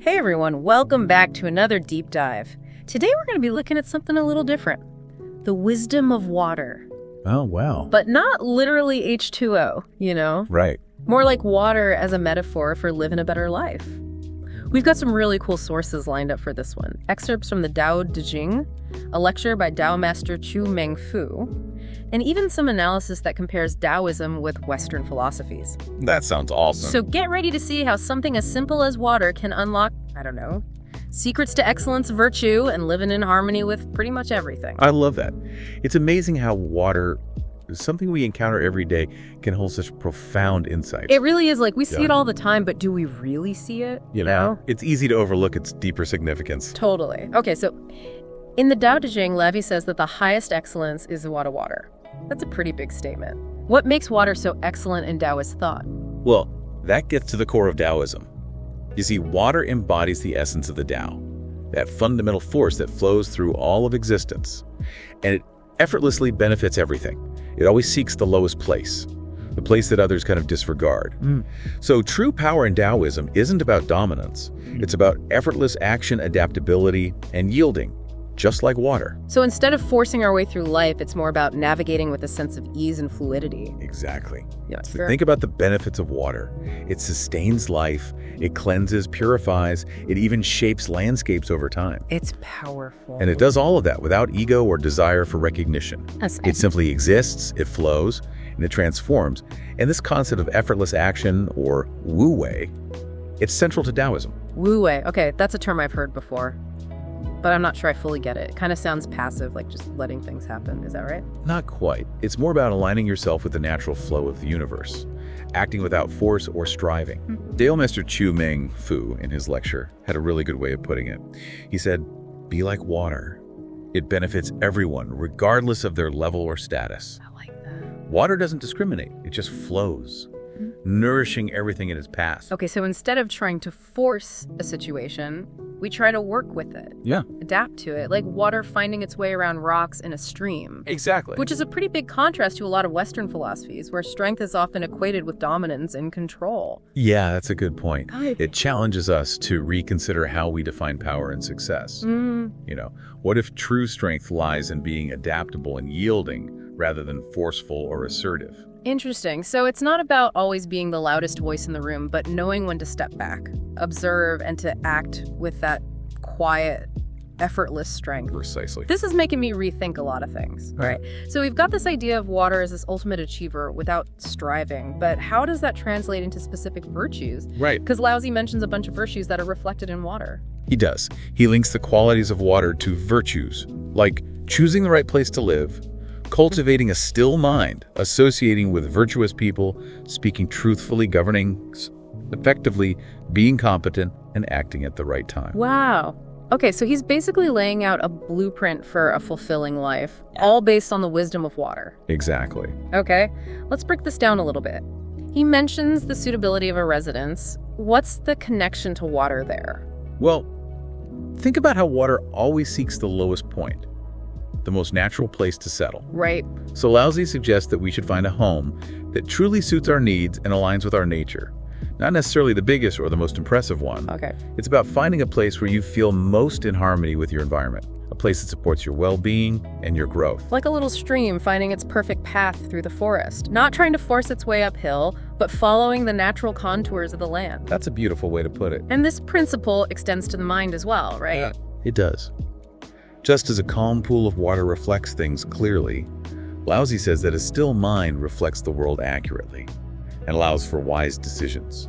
Hey everyone, welcome back to another deep dive. Today we're going to be looking at something a little different. The wisdom of water. Oh, wow. But not literally H2O, you know? Right. More like water as a metaphor for living a better life. We've got some really cool sources lined up for this one. Excerpts from the Dao De Jing, a lecture by Dao Master Chu Meng Fu, and even some analysis that compares Daoism with Western philosophies. That sounds awesome. So get ready to see how something as simple as water can unlock, secrets to excellence, virtue, and living in harmony with pretty much everything. I love that. It's amazing how water, something we encounter every day, can hold such profound insights. It really is. Like, we see it all the time, but do we really see it? You know? It's easy to overlook its deeper significance. Totally. Okay, so in the Dao De Jing, Levi says that the highest excellence is water. That's a pretty big statement. What makes water so excellent in Daoist thought? Well, that gets to the core of Daoism. You see, water embodies the essence of the Tao, that fundamental force that flows through all of existence. And it effortlessly benefits everything. It always seeks the lowest place, the place that others kind of disregard. So true power in Daoism isn't about dominance. It's about effortless action, adaptability, and yielding, just like water. So instead of forcing our way through life, it's more about navigating with a sense of ease and fluidity. Exactly. Yeah, So think about the benefits of water. It sustains life, it cleanses, purifies, it even shapes landscapes over time. It's powerful. And it does all of that without ego or desire for recognition. It simply exists, it flows, and it transforms. And this concept of effortless action, or wu wei, it's central to Daoism. Wu wei. Okay, that's a term I've heard before, but I'm not sure I fully get it. It kind of sounds passive, like just letting things happen. Is that right? Not quite. It's more about aligning yourself with the natural flow of the universe, acting without force or striving. Dao Master Chu Meng Fu, in his lecture, had a really good way of putting it. He said, "Be like water. It benefits everyone, regardless of their level or status." I like that. Water doesn't discriminate. It just flows, nourishing everything in its path. Okay, so instead of trying to force a situation, we try to work with it. Yeah. Adapt to it, like water finding its way around rocks in a stream. Exactly. Which is a pretty big contrast to a lot of Western philosophies, where strength is often equated with dominance and control. Yeah, that's a good point. It challenges us to reconsider how we define power and success. You know, what if true strength lies in being adaptable and yielding rather than forceful or assertive? Interesting. So it's not about always being the loudest voice in the room, but knowing when to step back, observe, and to act with that quiet, effortless strength. Precisely. This is making me rethink a lot of things, right? So we've got this idea of water as this ultimate achiever without striving, but how does that translate into specific virtues? Right. Because Laozi mentions a bunch of virtues that are reflected in water. He does. He links the qualities of water to virtues, like choosing the right place to live, cultivating a still mind, associating with virtuous people, speaking truthfully, governing effectively, being competent, and acting at the right time. Wow. Okay, so he's basically laying out a blueprint for a fulfilling life, all based on the wisdom of water. Exactly. Okay, let's break this down a little bit. He mentions the suitability of a residence. What's the connection to water there? Well, think about how water always seeks the lowest point, the most natural place to settle. Right. So Laozi suggests that we should find a home that truly suits our needs and aligns with our nature. Not necessarily the biggest or the most impressive one. Okay. It's about finding a place where you feel most in harmony with your environment, a place that supports your well-being and your growth. Like a little stream finding its perfect path through the forest, not trying to force its way uphill, but following the natural contours of the land. That's a beautiful way to put it. And this principle extends to the mind as well, right? Yeah, it does. Just as a calm pool of water reflects things clearly, Laozi says that a still mind reflects the world accurately and allows for wise decisions.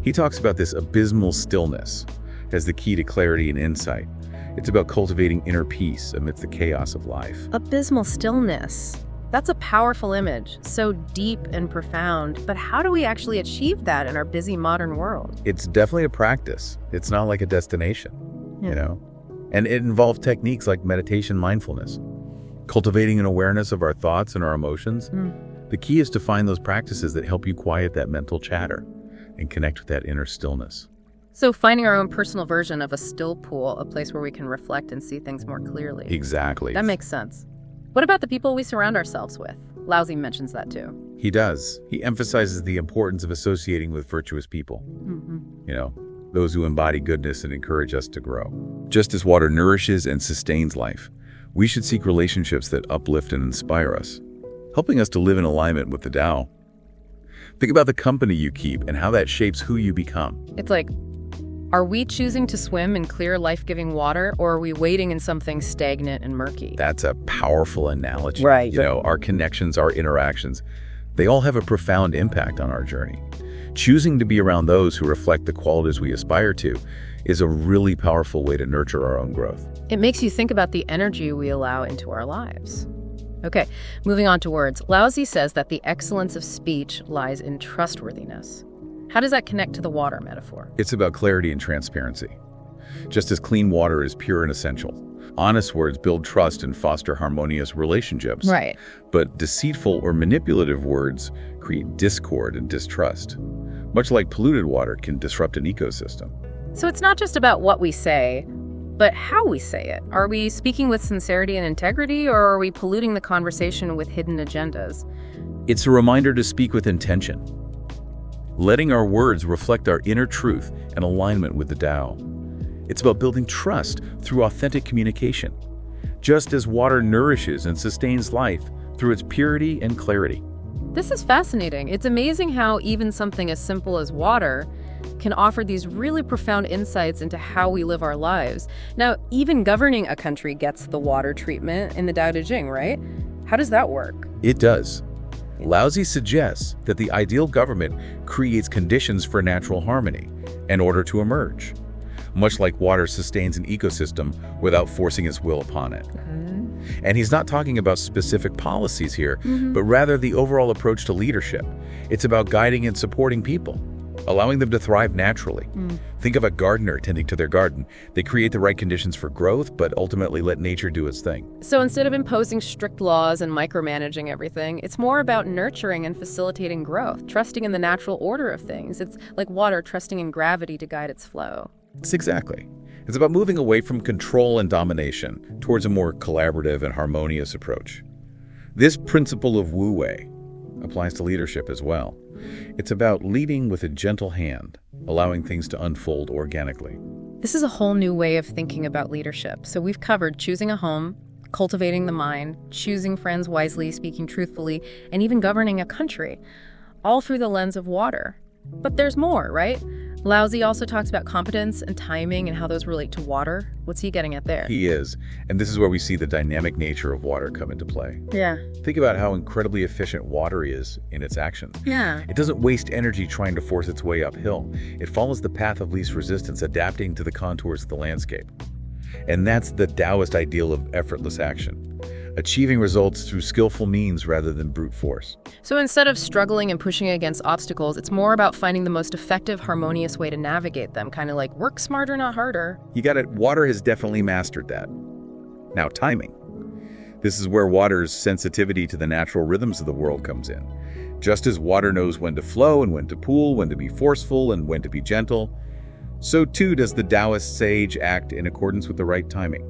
He talks about this abysmal stillness as the key to clarity and insight. It's about cultivating inner peace amidst the chaos of life. Abysmal stillness. That's a powerful image, so deep and profound. But how do we actually achieve that in our busy modern world? It's definitely a practice. It's not like a destination, you know? And it involves techniques like meditation, mindfulness, cultivating an awareness of our thoughts and our emotions. The key is to find those practices that help you quiet that mental chatter and connect with that inner stillness. So finding our own personal version of a still pool, a place where we can reflect and see things more clearly. Exactly. That makes sense. What about the people we surround ourselves with? Laozi mentions that too. He does. He emphasizes the importance of associating with virtuous people. Those who embody goodness and encourage us to grow. Just as water nourishes and sustains life, we should seek relationships that uplift and inspire us, helping us to live in alignment with the Tao. Think about the company you keep and how that shapes who you become. It's like, are we choosing to swim in clear, life-giving water, or are we wading in something stagnant and murky? That's a powerful analogy. Right. Our connections, our interactions, they all have a profound impact on our journey. Choosing to be around those who reflect the qualities we aspire to is a really powerful way to nurture our own growth. It makes you think about the energy we allow into our lives. Okay, moving on to words. Laozi says that the excellence of speech lies in trustworthiness. How does that connect to the water metaphor? It's about clarity and transparency. Just as clean water is pure and essential, honest words build trust and foster harmonious relationships. Right. But deceitful or manipulative words create discord and distrust. Much like polluted water can disrupt an ecosystem. So it's not just about what we say, but how we say it. Are we speaking with sincerity and integrity, or are we polluting the conversation with hidden agendas? It's a reminder to speak with intention, letting our words reflect our inner truth and alignment with the Tao. It's about building trust through authentic communication, just as water nourishes and sustains life through its purity and clarity. This is fascinating. It's amazing how even something as simple as water can offer these really profound insights into how we live our lives. Now, even governing a country gets the water treatment in the Dao De Jing, right? How does that work? It does. Laozi suggests that the ideal government creates conditions for natural harmony in order to emerge, much like water sustains an ecosystem without forcing its will upon it. And he's not talking about specific policies here, but rather the overall approach to leadership. It's about guiding and supporting people, allowing them to thrive naturally. Think of a gardener tending to their garden. They create the right conditions for growth, but ultimately let nature do its thing. So instead of imposing strict laws and micromanaging everything, it's more about nurturing and facilitating growth, trusting in the natural order of things. It's like water trusting in gravity to guide its flow. Exactly. It's about moving away from control and domination towards a more collaborative and harmonious approach. This principle of Wu Wei applies to leadership as well. It's about leading with a gentle hand, allowing things to unfold organically. This is a whole new way of thinking about leadership. So we've covered choosing a home, cultivating the mind, choosing friends wisely, speaking truthfully, and even governing a country, all through the lens of water. But there's more, right? Laozi also talks about competence and timing and how those relate to water. What's he getting at there? He is. And this is where we see the dynamic nature of water come into play. Yeah. Think about how incredibly efficient water is in its actions. Yeah. It doesn't waste energy trying to force its way uphill. It follows the path of least resistance, adapting to the contours of the landscape. And that's the Daoist ideal of effortless action, achieving results through skillful means rather than brute force. So instead of struggling and pushing against obstacles, it's more about finding the most effective, harmonious way to navigate them, kind of like work smarter, not harder. You got it. Water has definitely mastered that. Now, timing. This is where water's sensitivity to the natural rhythms of the world comes in. Just as water knows when to flow and when to pool, when to be forceful and when to be gentle, so too does the Daoist sage act in accordance with the right timing,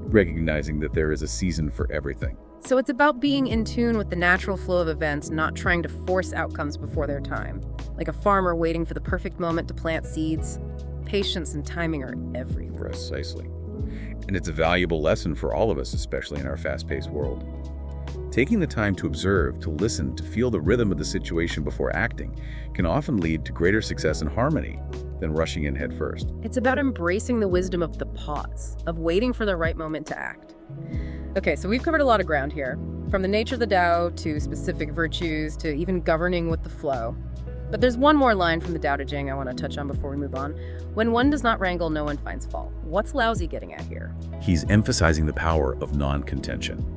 recognizing that there is a season for everything. So it's about being in tune with the natural flow of events, not trying to force outcomes before their time. Like a farmer waiting for the perfect moment to plant seeds. Patience and timing are everything. Precisely. And it's a valuable lesson for all of us, especially in our fast-paced world. Taking the time to observe, to listen, to feel the rhythm of the situation before acting can often lead to greater success and harmony than rushing in head first. It's about embracing the wisdom of the pause, of waiting for the right moment to act. Okay, so we've covered a lot of ground here, from the nature of the Tao to specific virtues to even governing with the flow. But there's one more line from the Dao De Jing I want to touch on before we move on. When one does not wrangle, no one finds fault. What's Laozi getting at here? He's emphasizing the power of non-contention.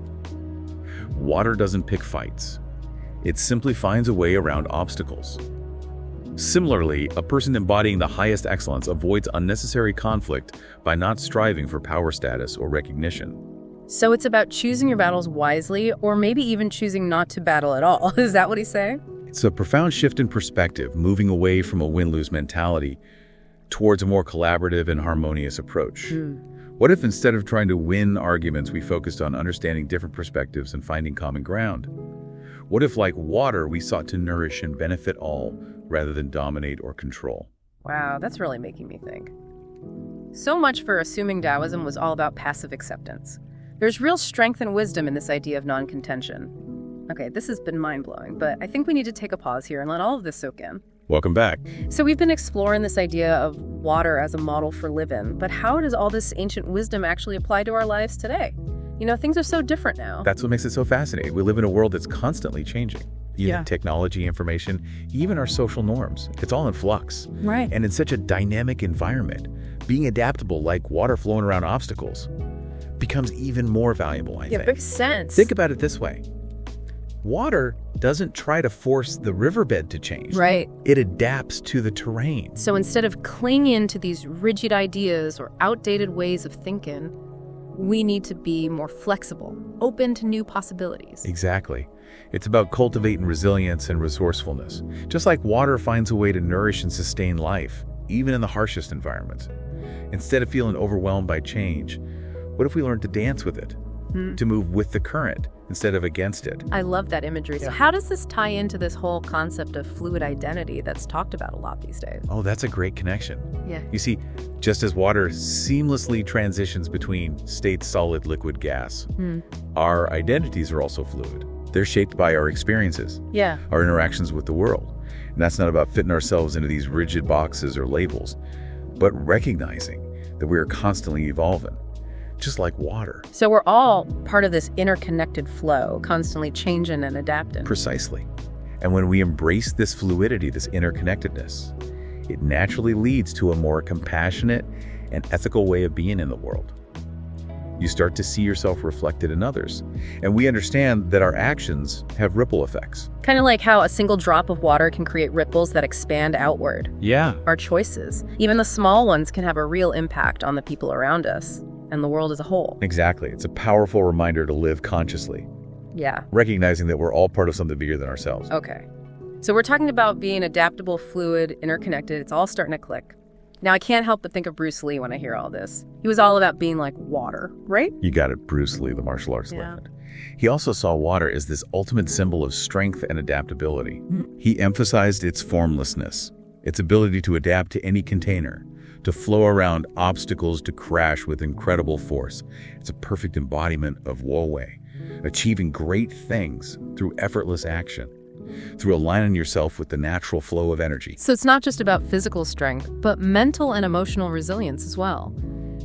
Water doesn't pick fights. It simply finds a way around obstacles. Similarly, a person embodying the highest excellence avoids unnecessary conflict by not striving for power status or recognition. So it's about choosing your battles wisely, or maybe even choosing not to battle at all. Is that what he's saying? It's a profound shift in perspective, moving away from a win-lose mentality towards a more collaborative and harmonious approach. What if instead of trying to win arguments, we focused on understanding different perspectives and finding common ground? What if, like water, we sought to nourish and benefit all rather than dominate or control? Wow, that's really making me think. So much for assuming Daoism was all about passive acceptance. There's real strength and wisdom in this idea of non-contention. Okay, this has been mind-blowing, but I think we need to take a pause here and let all of this soak in. Welcome back. So we've been exploring this idea of water as a model for living, but how does all this ancient wisdom actually apply to our lives today? You know, things are so different now. That's what makes it so fascinating. We live in a world that's constantly changing. Technology, information, even our social norms. It's all in flux. Right. And in such a dynamic environment, being adaptable like water flowing around obstacles becomes even more valuable, I think. Yeah, makes sense. Think about it this way. Water doesn't try to force the riverbed to change. Right. It adapts to the terrain. So instead of clinging to these rigid ideas or outdated ways of thinking, we need to be more flexible, open to new possibilities. Exactly. It's about cultivating resilience and resourcefulness. Just like water finds a way to nourish and sustain life, even in the harshest environments. Instead of feeling overwhelmed by change, what if we learned to dance with it? To move with the current instead of against it? I love that imagery. So how does this tie into this whole concept of fluid identity that's talked about a lot these days? Oh, that's a great connection. Yeah. You see, just as water seamlessly transitions between state, solid, liquid, gas, our identities are also fluid. They're shaped by our experiences, our interactions with the world. And that's not about fitting ourselves into these rigid boxes or labels, but recognizing that we are constantly evolving, just like water. So we're all part of this interconnected flow, constantly changing and adapting. Precisely. And when we embrace this fluidity, this interconnectedness, it naturally leads to a more compassionate and ethical way of being in the world. You start to see yourself reflected in others, and we understand that our actions have ripple effects. Kind of like how a single drop of water can create ripples that expand outward. Yeah. Our choices, even the small ones, can have a real impact on the people around us and the world as a whole. Exactly. It's a powerful reminder to live consciously. Yeah. Recognizing that we're all part of something bigger than ourselves. Okay. So we're talking about being adaptable, fluid, interconnected. It's all starting to click. Now, I can't help but think of Bruce Lee when I hear all this. He was all about being like water, right? You got it, Bruce Lee, the martial arts legend. He also saw water as this ultimate symbol of strength and adaptability. He emphasized its formlessness, its ability to adapt to any container, to flow around obstacles, to crash with incredible force. It's a perfect embodiment of Wo Wei, achieving great things through effortless action, through aligning yourself with the natural flow of energy. So it's not just about physical strength, but mental and emotional resilience as well.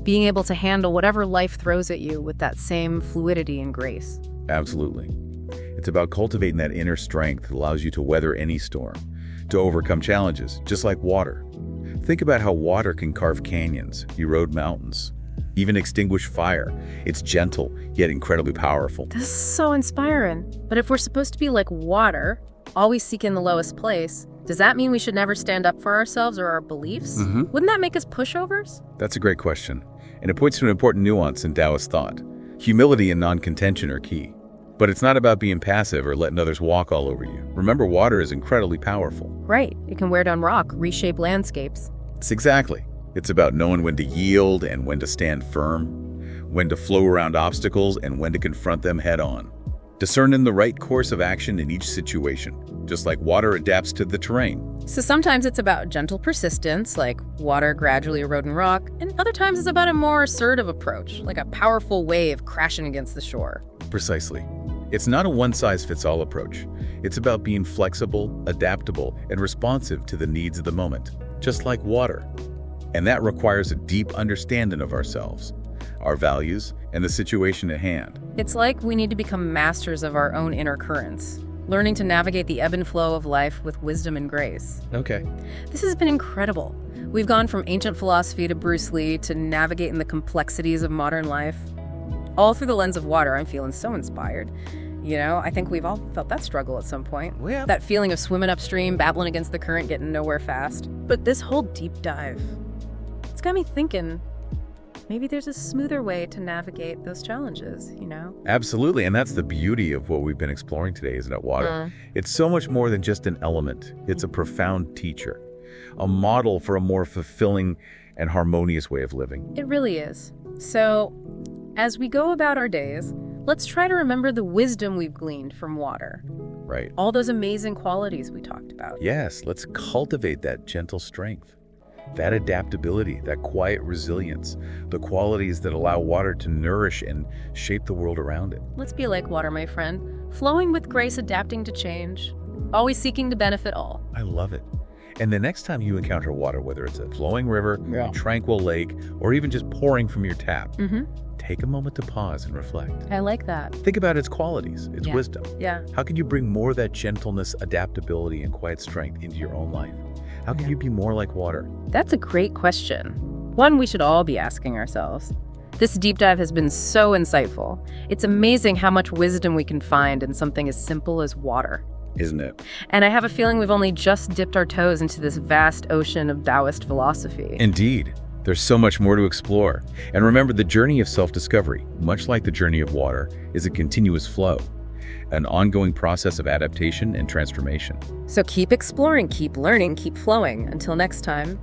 Being able to handle whatever life throws at you with that same fluidity and grace. Absolutely. It's about cultivating that inner strength that allows you to weather any storm, to overcome challenges, just like water. Think about how water can carve canyons, erode mountains, even extinguish fire. It's gentle, yet incredibly powerful. This is so inspiring. But if we're supposed to be like water, always seeking the lowest place, does that mean we should never stand up for ourselves or our beliefs? Wouldn't that make us pushovers? That's a great question, and it points to an important nuance in Daoist thought. Humility and non-contention are key. But it's not about being passive or letting others walk all over you. Remember, water is incredibly powerful. Right. It can wear down rock, reshape landscapes. Exactly. It's about knowing when to yield and when to stand firm, when to flow around obstacles and when to confront them head on. Discerning the right course of action in each situation, just like water adapts to the terrain. So sometimes it's about gentle persistence, like water gradually eroding rock, and other times it's about a more assertive approach, like a powerful wave crashing against the shore. Precisely. It's not a one-size-fits-all approach. It's about being flexible, adaptable, and responsive to the needs of the moment, just like water. And that requires a deep understanding of ourselves, our values, and the situation at hand. It's like we need to become masters of our own inner currents, learning to navigate the ebb and flow of life with wisdom and grace. Okay. This has been incredible. We've gone from ancient philosophy to Bruce Lee to navigating the complexities of modern life. All through the lens of water. I'm feeling so inspired. You know, I think we've all felt that struggle at some point. Yeah. That feeling of swimming upstream, battling against the current, getting nowhere fast. But this whole deep dive, it's got me thinking, maybe there's a smoother way to navigate those challenges, you know? Absolutely, and that's the beauty of what we've been exploring today, isn't it, water? It's so much more than just an element. It's a profound teacher, a model for a more fulfilling and harmonious way of living. It really is. So, as we go about our days, let's try to remember the wisdom we've gleaned from water. Right. All those amazing qualities we talked about. Yes, let's cultivate that gentle strength, that adaptability, that quiet resilience, the qualities that allow water to nourish and shape the world around it. Let's be like water, my friend, flowing with grace, adapting to change, always seeking to benefit all. I love it. And the next time you encounter water, whether it's a flowing river, a tranquil lake, or even just pouring from your tap, take a moment to pause and reflect. I like that. Think about its qualities, its wisdom. Yeah. How can you bring more of that gentleness, adaptability, and quiet strength into your own life? How can you be more like water? That's a great question. One we should all be asking ourselves. This deep dive has been so insightful. It's amazing how much wisdom we can find in something as simple as water. Isn't it? And I have a feeling we've only just dipped our toes into this vast ocean of Daoist philosophy. Indeed. There's so much more to explore. And remember, the journey of self-discovery, much like the journey of water, is a continuous flow, an ongoing process of adaptation and transformation. So keep exploring, keep learning, keep flowing. Until next time.